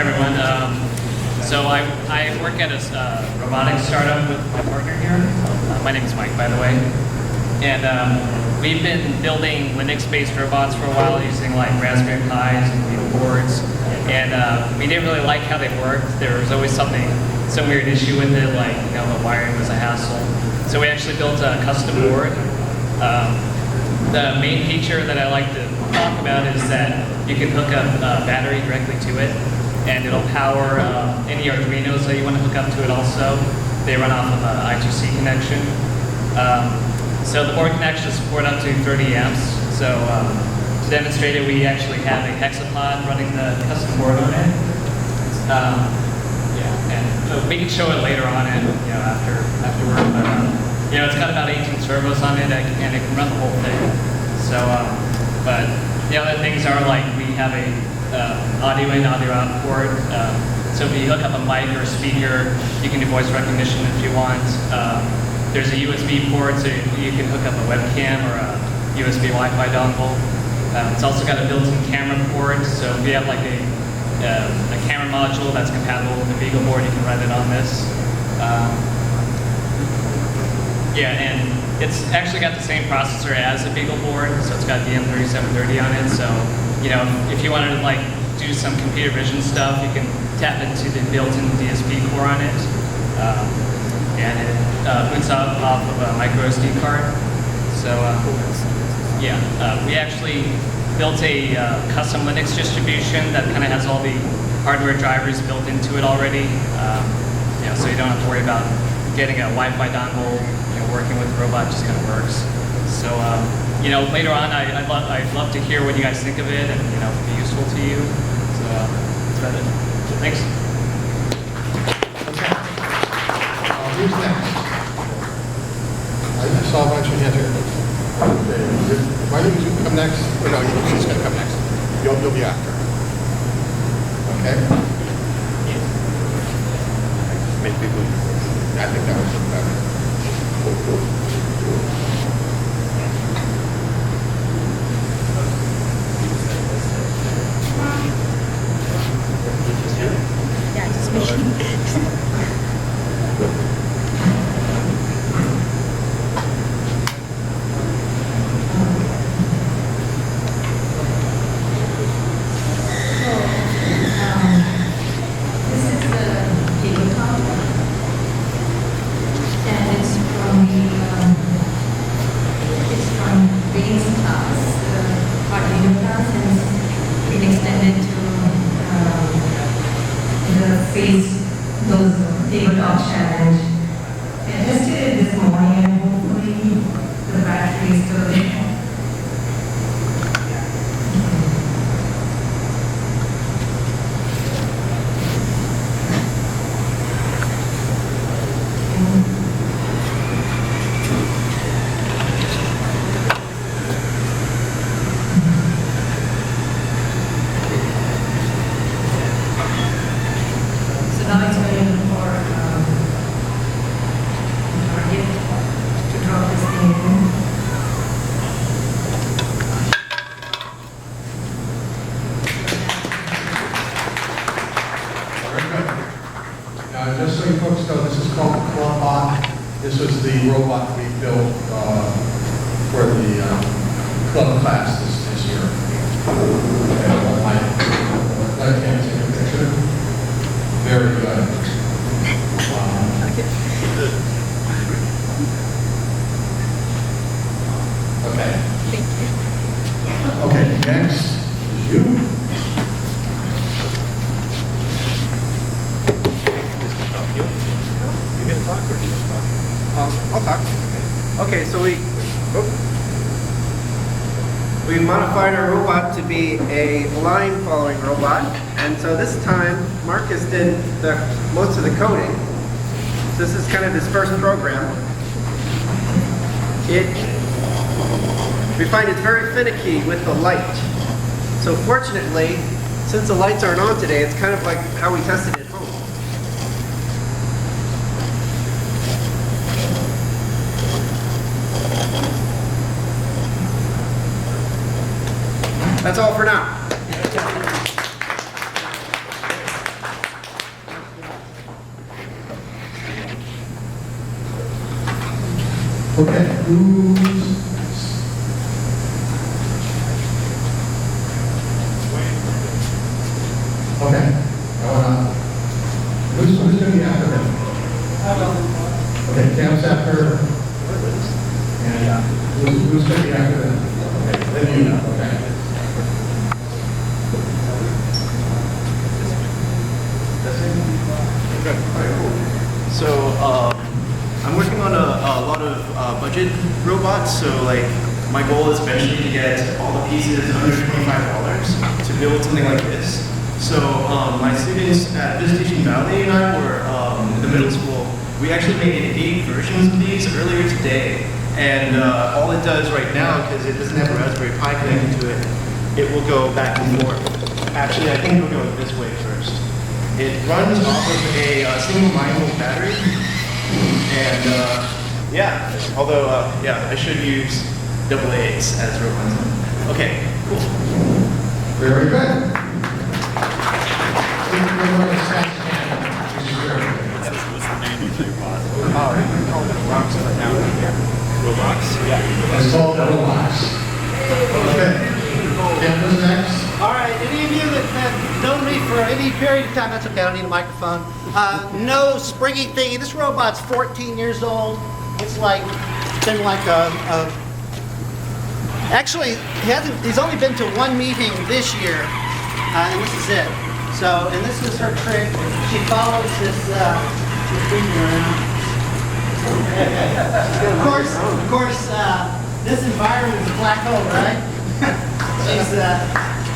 everyone. So I work at a robotics startup with my partner here. My name is Mike, by the way. And we've been building Linux-based robots for a while using like Raspberry Pis and Beetle boards. And we didn't really like how they worked. There was always some weird issue with it, like the wiring was a hassle. So we actually built a custom board. The main feature that I like to talk about is that you can hook up a battery directly to it, and it'll power any Arduinos that you want to hook up to it also. They run off of an I2C connection. So the board can actually support up to 30 amps. So to demonstrate it, we actually have a hexapod running the custom board on it. And so we can show it later on and afterward. But it's got about 18 servos on it, and it can run the whole thing. So, but the other things are like we have a audio in, audio out port. So if you hook up a mic or a speaker, you can do voice recognition if you want. There's a USB port, so you can hook up a webcam or a USB Wi-Fi dongle. It's also got a built-in camera port, so if you have like a camera module that's compatible with the Beagle board, you can run it on this. And it's actually got the same processor as the Beagle board, so it's got DM3730 on it. So, if you wanted to like do some computer vision stuff, you can tap into the built-in DSP core on it, and it boots up off of a micro SD card. So, we actually built a custom Linux distribution that kind of has all the hardware drivers built into it already. So you don't have to worry about getting a Wi-Fi dongle. Working with the robot just kind of works. So, later on, I'd love to hear what you guys think of it and, if it'd be useful to you. So, that's about it. Thanks. Okay. Who's next? I saw a bunch of hands here. Why don't you come next? Or no, she's going to come next. You'll be after. Okay? Make people. I think that was better. Yeah, just me. Okay, so we modified our robot to be a line following robot, and so this time Marcus did most of the coding. So this is kind of his first program. We find it's very finicky with the light. So fortunately, since the lights aren't on today, it's kind of like how we tested it at home. That's all for now. Okay, who's next? Okay, who's going to be after him? Okay, Cam's after, and who's going to be after them? Okay, then you, okay. So I'm working on a lot of budget robots. So like my goal is eventually to get all the pieces under $25 to build something like this. So my students at Visitation Valley and I were in the middle school. We actually made 8 versions of these earlier today. And all it does right now, because it doesn't have a Raspberry Pi connected to it, it will go back and forth. Actually, I think it'll go this way first. It runs off of a single 9-volt battery, and yeah, although yeah, I should use AA's as robots. Okay, cool. Very good. Robots? Yeah. It's called Robots. Okay. Cam, who's next? All right, any of you that have known me for any period of time, that's okay, I don't need a microphone. No springy thingy. This robot's 14 years old. It's like, been like actually, he's only been to 1 meeting this year, and this is it. So, and this is her trick. She follows this finger around. Of course, this environment is a black hole, right?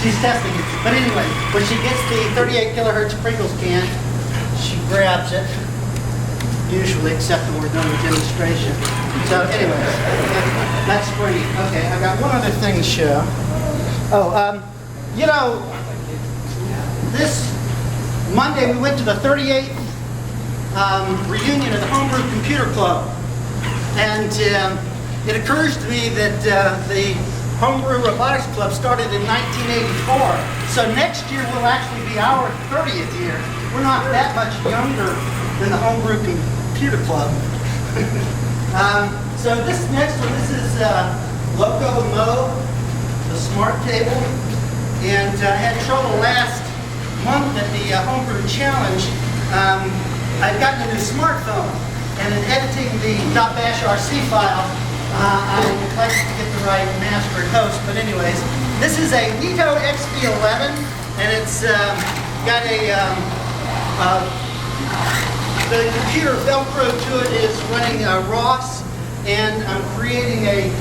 She's testing it. But anyway, when she gets the 38 kilohertz Pringles can, she grabs it, usually, except when we're done the demonstration. So anyway, that's free. Okay, I got one other thing to show. Oh, you know, this Monday we went to the 38th reunion of the Homebrew Computer Club. And it occurs to me that the Homebrew Robotics Club started in 1984. So next year will actually be our 30th year. We're not that much younger than the Homebrew Computer Club. So this next one, this is Loco Mo, the smart table. And I had trouble last month at the Homebrew Challenge. I've gotten a new smartphone. And in editing the .bashrc file, I would like to get the right master and host, but anyways, this is a Nito XP11, and it's got the computer Velcro to it is running ROS, and I'm creating a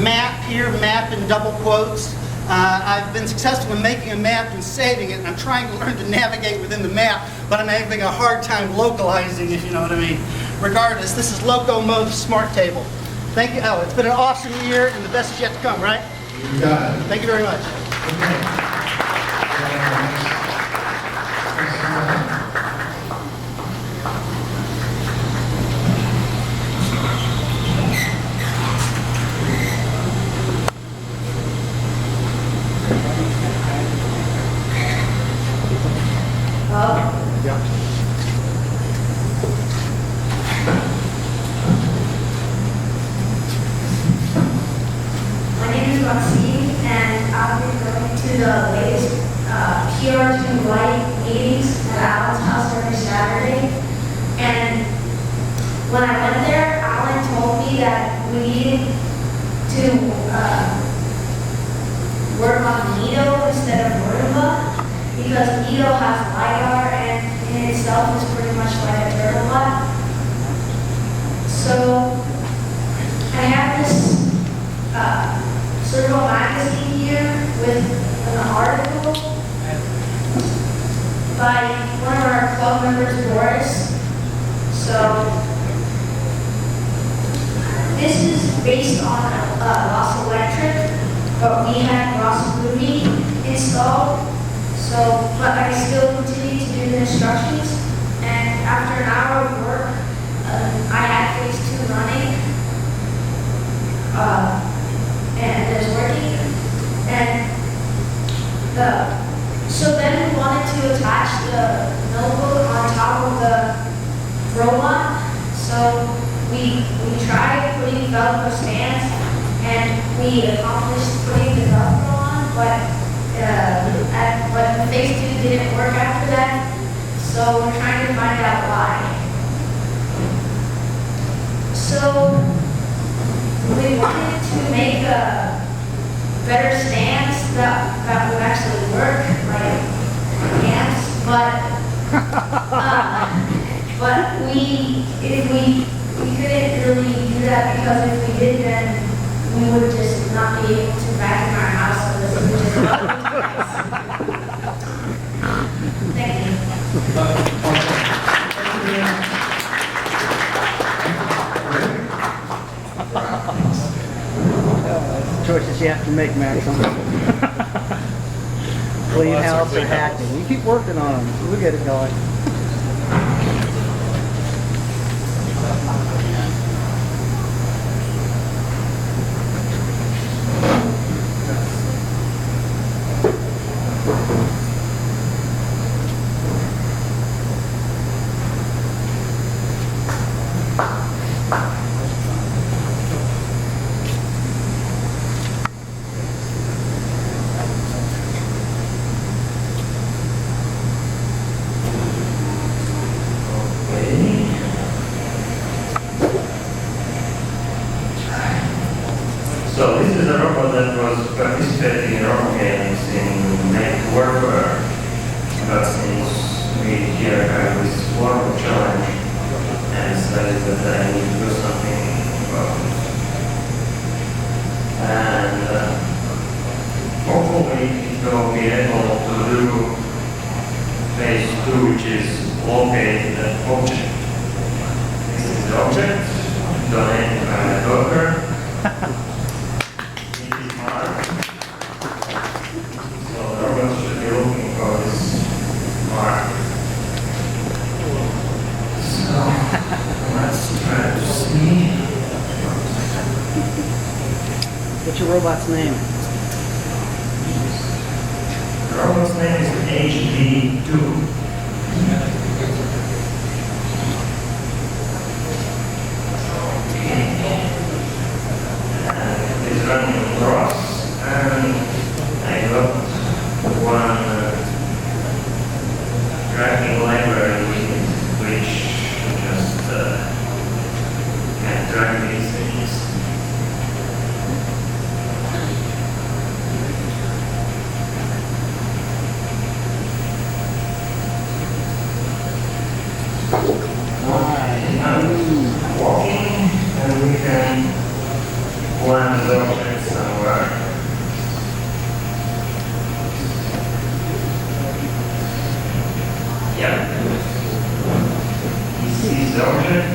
map here, map in double quotes. I've been successful in making a map and saving it, and I'm trying to learn to navigate within the map, but I'm having a hard time localizing, if you know what I mean. Regardless, this is Loco Mode Smart Table. Thank you. Oh, it's been an awesome year, and the best is yet to come, right? You got it. Thank you very much. My name is Maxine, and I've been going to the latest PR2 Light meetings at Alan's house every Saturday. And when I went there, Alan told me that we needed to work on Nito instead of Vertibot, because Nito has LiDAR and in itself is pretty much like a Vertibot. So I have this Servo magazine here with an article by one of our club members, Boris. So this is based on Ross Electric, but we had Ross Moody installed. So, but I still continue to do the instructions. And after an hour of work, I had phase 2 running. And it's working. And so then we wanted to attach the notebook on top of the robot. So we tried putting Velcro stands, and we accomplished putting the Velcro on, but the phase 2 didn't work after that, so we're trying to find out why. So we wanted to make better stands that would actually work, like amps, but we couldn't really do that because if we did, then we would just not be able to vacuum our house, so this would just Thank you. Choices you have to make, Maxim. Clean house or hacking. You keep working on them. We'll get it going. So this is a robot that was participating in robot games in Make Warfare. But since we here have this warfare challenge and decided that I need to do something about it. And hopefully it will be able to do phase 2, which is locate the object. This is the object, donated by the daughter. What's your robot's name? The robot's name is HD2. It's running across, and I got one tracking library which just can track these things. Walking, and we can plant the object somewhere. Yeah. He sees the object.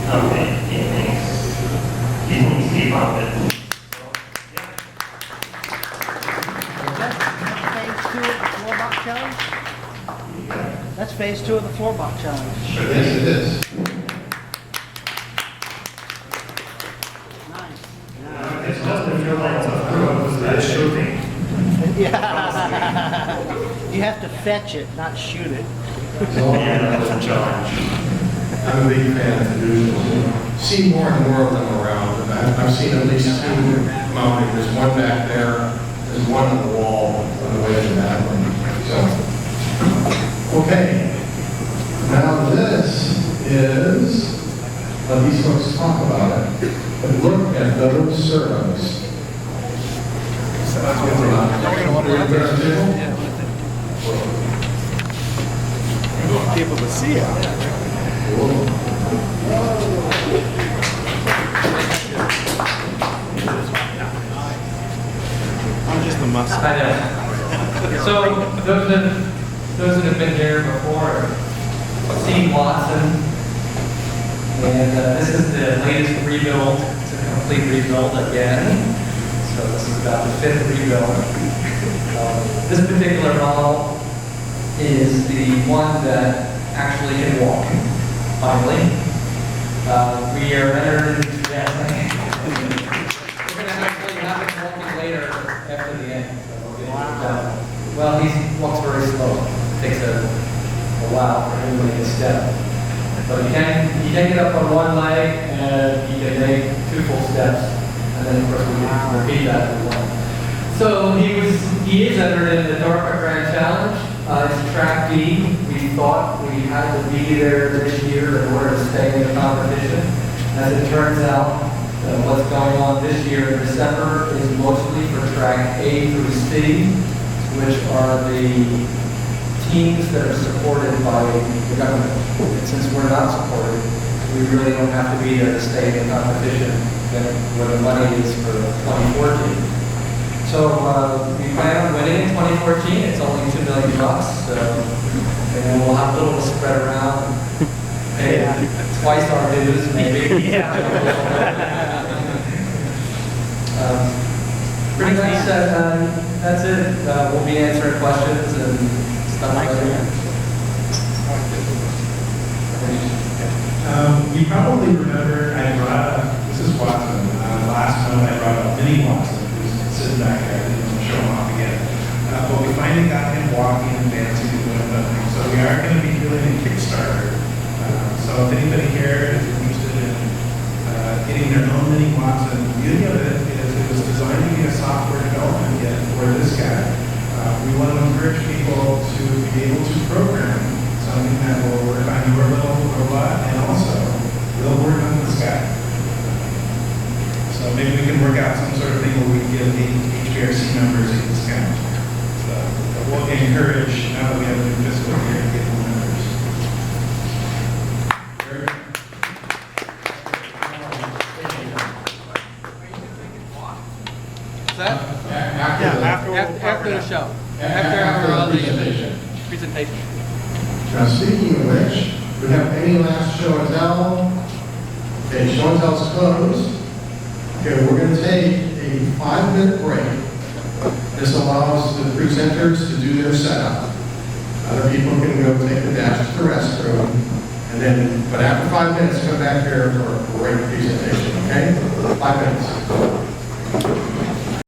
Okay, he thinks he found it. Phase 2 of the floor box challenge? That's phase 2 of the floor box challenge. Yes, it is. Nice. It's just a few lines of code that shooting. Yeah. You have to fetch it, not shoot it. Yeah, that was a challenge. I'm a big fan of fiducials. See more and more of them around, and I've seen at least 2 mounted. There's one back there, there's one on the wall on the way to that one. So, okay. Now this is, let these folks talk about it, but look at those servos. People to see it. I'm just a muscle. I know. So those that have been here before, seen Watson, And this is the latest rebuild. It's a complete rebuild again. So this is about the 5th rebuild. This particular model is the one that actually can walk, finally. We are entering, we're going to actually have it walking later after the end. So we'll get into that. Well, he walks very slow. It takes a while for him to make a step. But you can get up on one leg and you can make 2 full steps. And then of course we can repeat that if we want. So he is entered in the DARPA Grand Challenge. It's track D. We thought we had to be there this year in order to stay in the competition. As it turns out, what's going on this year in December is mostly for track A through C, which are the teams that are supported by the government. And since we're not supported, we really don't have to be there to stay in the competition where the money is for 2014. So we plan on winning in 2014. It's only $2 million, so and we'll have a little spread around, pay twice our dues, maybe. Pretty much that's it. We'll be answering questions and stuff like that. You probably remember I brought up, this is Watson, last month I brought up Mini Watson, who's sitting back there, I didn't want to show him off again. But we finally got him walking and dancing and doing nothing. So we are going to be doing a Kickstarter. So if anybody here is interested in getting their own Mini Watson, the beauty of it is it was designed to be a software development kit for this guy. We want to encourage people to be able to program something that will work on your little robot and also will work on this guy. So maybe we can work out some sort of thing where we can give the HBRC members a discount. So we'll encourage, now that we have a new fiscal year, to get more members. After the show. After the presentation. Presentation. Now, speaking of which, we have any last show and tell. Okay, show and tell's closed. Okay, we're going to take a 5-minute break. This allows the presenters to do their setup. Other people can go take the dash to the restroom. And then, but after 5 minutes, come back here for a great presentation, okay? 5 minutes.